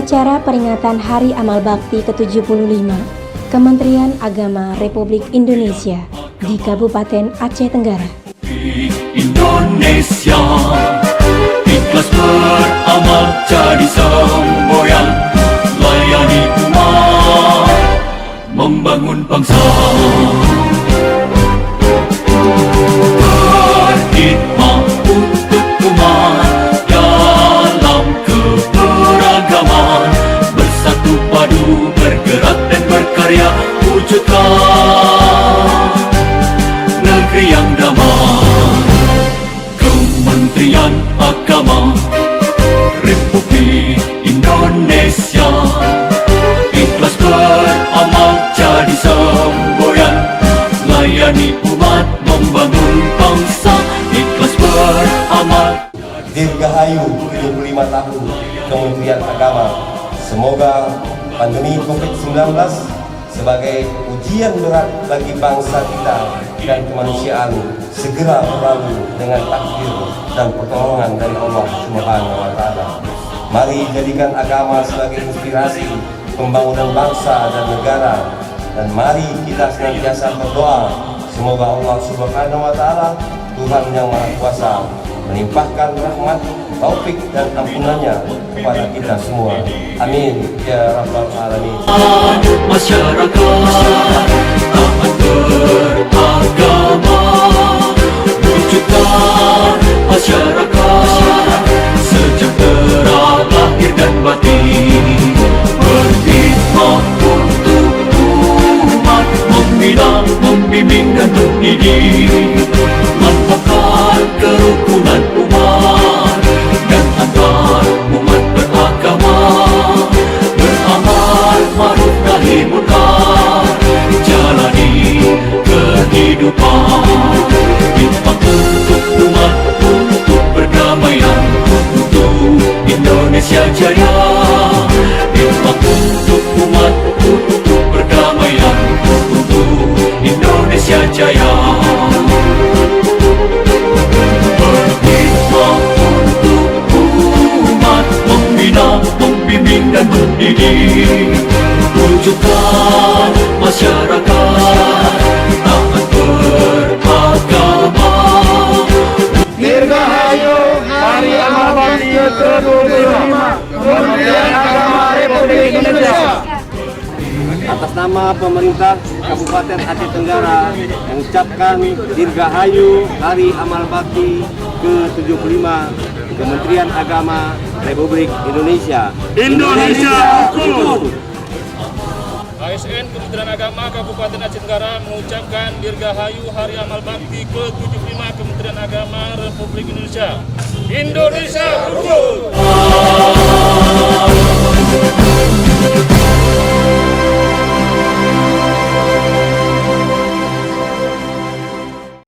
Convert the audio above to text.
Acara peringatan Hari Amal Bakti ke-75 Kementerian Agama Republik Indonesia di Kabupaten Aceh Tenggara. Indonesia ikhlas beramal jadi semboyan, layani umat, membangun bangsa. Berkhidmat untuk umat dalam keberagaman, bersatu padu bergerak dan berkarya, wujudkan negeri yang damai. Kementerian Agama Republik Indonesia ikhlas beramal jadi semboyan, layani umat, membangun bangsa. Ikhlas beramal. Dirgahayu 75 tahun Kementerian Agama. Semoga pandemi COVID-19 sebagai ujian berat bagi bangsa kita dan kemanusiaan segera berlalu dengan takdir dan pertolongan dari Allah Subhanahu wa Ta'ala. Mari jadikan agama sebagai inspirasi pembangunan bangsa dan negara, dan mari kita senantiasa berdoa semoga Allah Subhanahu wa Ta'ala, Tuhan yang Maha Kuasa, melimpahkan rahmat, taufik dan ampunannya kepada kita semua. Amin ya rabbal alamin. Masyarakat taat beragama, wujudkan masyarakat sejahtera lahir dan batin, berkhidmat untuk umat, membina, membimbing dan mendidik, mantapkan kerukunan umat dan antar umat beragama, beramal ma'ruf nahi munkar, jalani kehidupan, khidmat untuk umat, untuk perdamaian, untuk Indonesia Jaya. Khidmat untuk umat, untuk perdamaian, untuk Indonesia Jaya. Berkhidmat untuk umat, membina, membimbing dan mendidik, wujudkan masyarakat taat beragama. Dirgahayu Hari Amal Bakti ke-75 Kementerian Agama Republik Indonesia. Atas nama pemerintah Kabupaten Aceh Tenggara mengucapkan Dirgahayu Hari Amal Bakti ke-75 Kementerian Agama Republik Indonesia. Indonesia Hukum. ASN Kementerian Agama Kabupaten Aceh Tenggara mengucapkan Dirgahayu Hari Amal Bakti ke-75 Kementerian Agama Republik Indonesia. Indonesia Hukum.